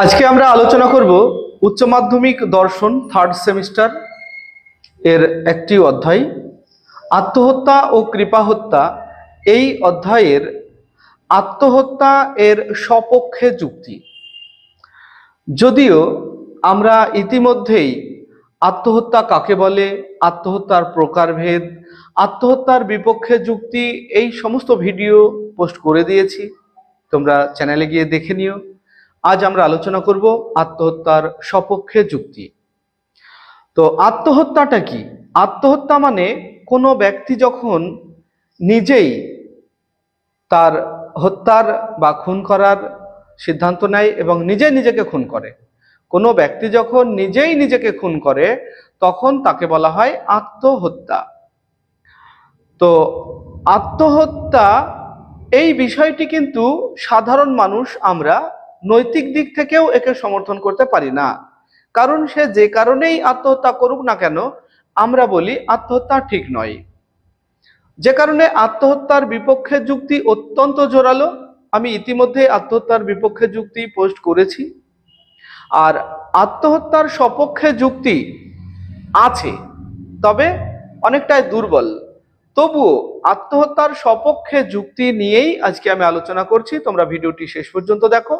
আজকে আমরা আলোচনা করব উচ্চ মাধ্যমিক দর্শন থার্ড সেমিস্টার এর একটি অধ্যায় আত্মহত্যা ও কৃপা হত্যা। এই অধ্যায়ের আত্মহত্যা এর সপক্ষে যুক্তি। যদিও আমরা ইতিমধ্যেই আত্মহত্যা কাকে বলে, আত্মহত্যার প্রকারভেদ, আত্মহত্যার বিপক্ষে যুক্তি এই সমস্ত ভিডিও পোস্ট করে দিয়েছি, তোমরা চ্যানেলে গিয়ে দেখে নিও। আজ আমরা আলোচনা করব আত্মহত্যার সপক্ষে যুক্তি। তো আত্মহত্যাটা কি? আত্মহত্যা মানে কোনো ব্যক্তি যখন নিজেই তার হত্যার বা খুন করার সিদ্ধান্ত নেয় এবং নিজেকে খুন করে। কোনো ব্যক্তি যখন নিজেই নিজেকে খুন করে তখন তাকে বলা হয় আত্মহত্যা। তো আত্মহত্যা এই বিষয়টি কিন্তু সাধারণ মানুষ আমরা নৈতিক দিক থেকেও একে সমর্থন করতে পারি না, কারণ সে যে কারণেই আত্মহত্যা করুক না কেন আমরা বলি আত্মহত্যা ঠিক নয়। যে কারণে আত্মহত্যার বিপক্ষে যুক্তি অত্যন্ত জোরালো। আমি ইতিমধ্যে আত্মহত্যার বিপক্ষে যুক্তি পোস্ট করেছি। আর আত্মহত্যার সপক্ষে যুক্তি আছে, তবে অনেকটাই দুর্বল। তবুও আত্মহত্যার সপক্ষে যুক্তি নিয়েই আজকে আমি আলোচনা করছি। তোমরা ভিডিওটি শেষ পর্যন্ত দেখো,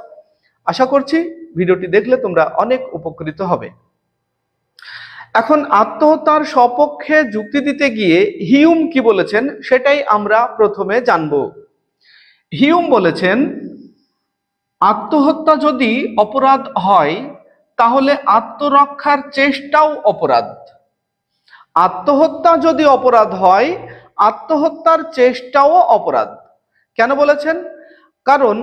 আশা করছি ভিডিওটি দেখলে তোমরা অনেক উপকৃত হবে। এখন আত্মহত্যার সপক্ষে যুক্তি দিতে গিয়ে হিউম কি বলেছেন সেটাই আমরা প্রথমে জানব। হিউম বলেছেন, আত্মহত্যা যদি অপরাধ হয় তাহলে আত্মরক্ষার চেষ্টাও অপরাধ। আত্মহত্যা যদি অপরাধ হয় আত্মহত্যার চেষ্টাও অপরাধ। কেন বলেছেন? কারণ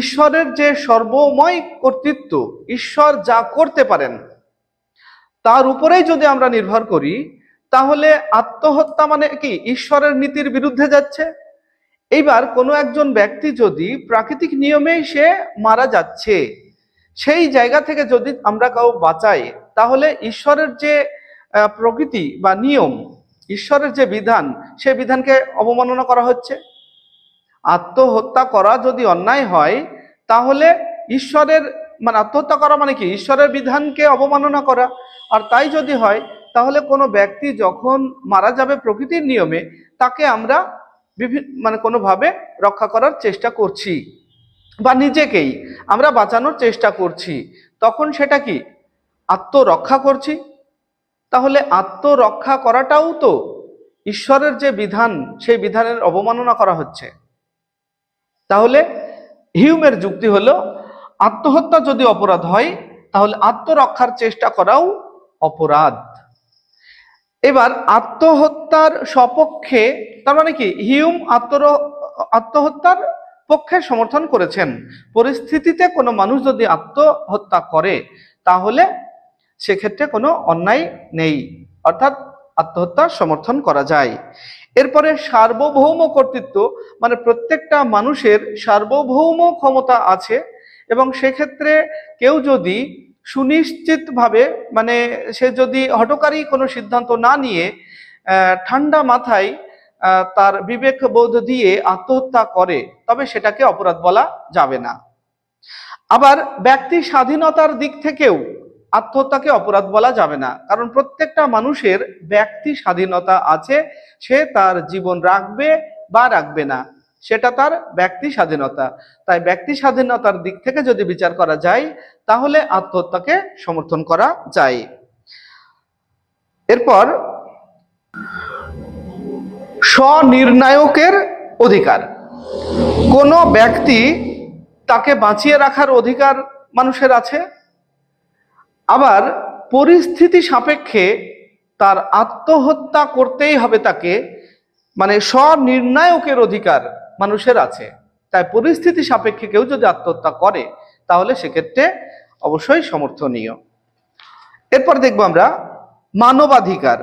ঈশ্বরের যে সর্বময় কর্তৃত্ব, ঈশ্বর যা করতে পারেন তার উপরেই যদি আমরা নির্ভর করি তাহলে আত্মহত্যা মানে কি? ঈশ্বরের নীতির বিরুদ্ধে যাচ্ছে। এইবার কোনো একজন ব্যক্তি যদি প্রাকৃতিক নিয়মেই সে মারা যাচ্ছে, সেই জায়গা থেকে যদি আমরা কাউ বাঁচাই তাহলে ঈশ্বরের যে প্রকৃতি বা নিয়ম, ঈশ্বরের যে বিধান, সেই বিধানকে অবমাননা করা হচ্ছে। আত্মহত্যা করা যদি অন্যায় হয় তাহলে ঈশ্বরের মানে আত্মহত্যা করা মানে কি? ঈশ্বরের বিধানকে অবমাননা করা। আর তাই যদি হয় তাহলে কোনো ব্যক্তি যখন মারা যাবে প্রকৃতির নিয়মে তাকে আমরা মানে কোনোভাবে রক্ষা করার চেষ্টা করছি বা নিজেকেই আমরা বাঁচানোর চেষ্টা করছি, তখন সেটা কি? আত্মরক্ষা করছি। তাহলে আত্মরক্ষা করাটাও তো ঈশ্বরের যে বিধান সেই বিধানের অবমাননা করা হচ্ছে। তাহলে হিউমের যুক্তি হলো, আত্মহত্যা যদি অপরাধ হয় তাহলে আত্মরক্ষার চেষ্টা করাও অপরাধ। এবার আত্মহত্যার সপক্ষে তার মানে কি? হিউম আত্মহত্যার পক্ষে সমর্থন করেছেন। পরিস্থিতিতে কোনো মানুষ যদি আত্মহত্যা করে তাহলে সেক্ষেত্রে কোনো অন্যায় নেই, অর্থাৎ আত্মহত্যার সমর্থন করা যায়। এরপরে সার্বভৌম কর্তৃত্ব মানে প্রত্যেকটা মানুষের সার্বভৌম ক্ষমতা আছে এবং সেক্ষেত্রে কেউ যদি সুনিশ্চিতভাবে মানে সে যদি হঠকারী কোনো সিদ্ধান্ত না নিয়ে ঠান্ডা মাথায় তার বিবেক বোধ দিয়ে আত্মহত্যা করে তবে সেটাকে অপরাধ বলা যাবে না। আবার ব্যক্তি স্বাধীনতার দিক থেকেও আত্মহত্যাকে অপরাধ বলা যাবে না, কারণ প্রত্যেকটা মানুষের ব্যক্তি স্বাধীনতা আছে। সে তার জীবন রাখবে বা রাখবে না, সেটা তার ব্যক্তি স্বাধীনতা। তাই ব্যক্তি স্বাধীনতার দিক থেকে যদি বিচার করা যায় তাহলে আত্মহত্যাকে সমর্থন করা যায়। এরপর স্বনির্ণায়কের অধিকার। কোনো ব্যক্তি তাকে বাঁচিয়ে রাখার অধিকার মানুষের আছে, আবার পরিস্থিতি সাপেক্ষে তার আত্মহত্যা করতেই হবে তাকে, মানে স্বনির্ণায়কের অধিকার মানুষের আছে। তাই পরিস্থিতি সাপেক্ষে কেউ যদি আত্মহত্যা করে তাহলে সেক্ষেত্রে অবশ্যই সমর্থনীয়। এরপর দেখব আমরা মানবাধিকার।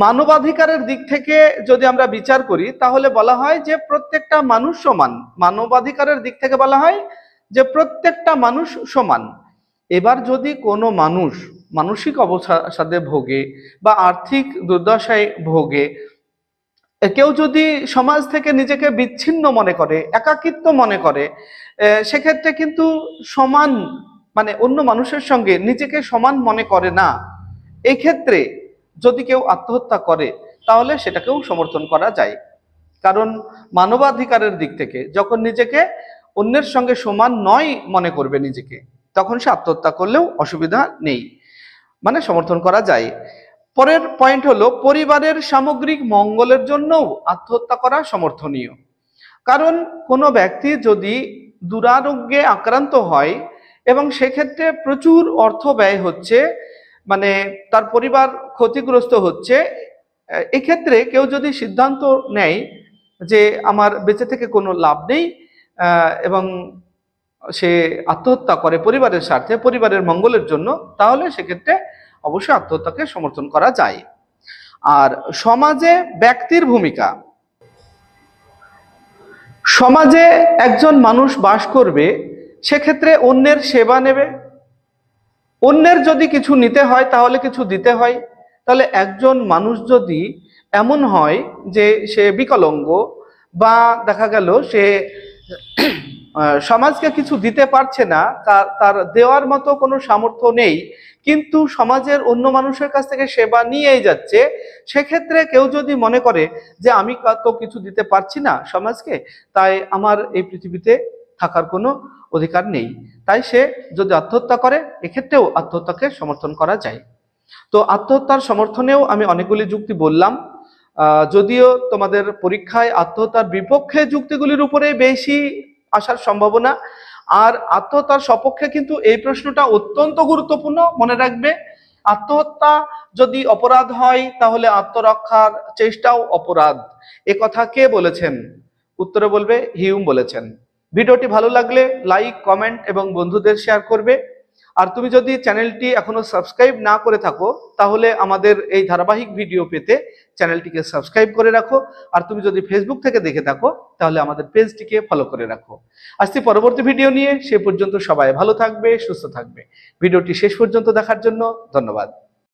মানবাধিকারের দিক থেকে যদি আমরা বিচার করি তাহলে বলা হয় যে প্রত্যেকটা মানুষ সমান। মানবাধিকারের দিক থেকে বলা হয় যে প্রত্যেকটা মানুষ সমান। এবার যদি কোনো মানুষ মানসিক অবসাদে ভোগে বা আর্থিক দুর্দশায় ভোগে, কেউ যদি সমাজ থেকে নিজেকে বিচ্ছিন্ন মনে করে, একাকিত্ব মনে করে, সেক্ষেত্রে কিন্তু সমান মানে অন্য মানুষের সঙ্গে নিজেকে সমান মনে করে না, এই ক্ষেত্রে যদি কেউ আত্মহত্যা করে তাহলে সেটাকেও সমর্থন করা যায়। কারণ মানবাধিকারের দিক থেকে যখন নিজেকে অন্যের সঙ্গে সমান নয় মনে করবে নিজেকে, তখন সে আত্মহত্যা করলেও অসুবিধা নেই, মানে সমর্থন করা যায়। পরের পয়েন্ট হলো, পরিবারের সামগ্রিক মঙ্গলের জন্যও আত্মহত্যা করা সমর্থনীয়। কারণ কোনো ব্যক্তি যদি দুরারোগ্যে আক্রান্ত হয় এবং সেক্ষেত্রে প্রচুর অর্থ ব্যয় হচ্ছে, মানে তার পরিবার ক্ষতিগ্রস্ত হচ্ছে, এক্ষেত্রে কেউ যদি সিদ্ধান্ত নেয় যে আমার বেঁচে থেকে কোনো লাভ নেই এবং সে আত্মহত্যা করে পরিবারের স্বার্থে, পরিবারের মঙ্গলের জন্য, তাহলে সেক্ষেত্রে অবশ্যই আত্মহত্যাকে সমর্থন করা যায়। আর সমাজে ব্যক্তির ভূমিকা, সমাজে একজন মানুষ বাস করবে, সেক্ষেত্রে অন্যের সেবা নেবে, অন্যের যদি কিছু নিতে হয় তাহলে কিছু দিতে হয়। তাহলে একজন মানুষ যদি এমন হয় যে সে বিকলাঙ্গ বা দেখা গেল সে সমাজকে কিছু দিতে পারছে না, তার দেওয়ার মতো কোনো সামর্থ্য নেই, কিন্তু সমাজের অন্য মানুষের কাছ থেকে সেবা নিয়েই যাচ্ছে, সেক্ষেত্রে কেউ যদি মনে করে যে আমি তো কিছু দিতে পারছি না সমাজকে, তাই আমার এই পৃথিবীতে থাকার কোনো অধিকার নেই, তাই সে যদি আত্মহত্যা করে, এক্ষেত্রেও আত্মহত্যাকে সমর্থন করা যায়। তো আত্মহত্যার সমর্থনেও আমি অনেকগুলি যুক্তি বললাম, যদিও তোমাদের পরীক্ষায় আত্মহত্যার বিপক্ষে যুক্তিগুলির উপরে বেশি আসার সম্ভাবনা, আর আত্মহত্যার সপক্ষে কিন্তু এই প্রশ্নটা অত্যন্ত গুরুত্বপূর্ণ, মনে রাখবে। আত্মহত্যা যদি অপরাধ হয় তাহলে আত্মরক্ষার চেষ্টাও অপরাধ, এ কথা কে বলেছেন? উত্তরে বলবে হিউম বলেছেন। ভিডিওটি ভালো লাগলে লাইক, কমেন্ট এবং বন্ধুদের শেয়ার করবে। আর তুমি যদি চ্যানেলটি এখনো সাবস্ক্রাইব না করে থাকো, তাহলে আমাদের এই ধারাবাহিক ভিডিও পেতে চ্যানেলটিকে সাবস্ক্রাইব করে রাখো। আর তুমি যদি ফেসবুক থেকে দেখে থাকো, তাহলে আমাদের পেজটিকে ফলো করে রাখো। আসছি পরবর্তী ভিডিও নিয়ে, সে পর্যন্ত সবাই ভালো থাকবে, সুস্থ থাকবে। ভিডিওটি শেষ পর্যন্ত দেখার জন্য ধন্যবাদ।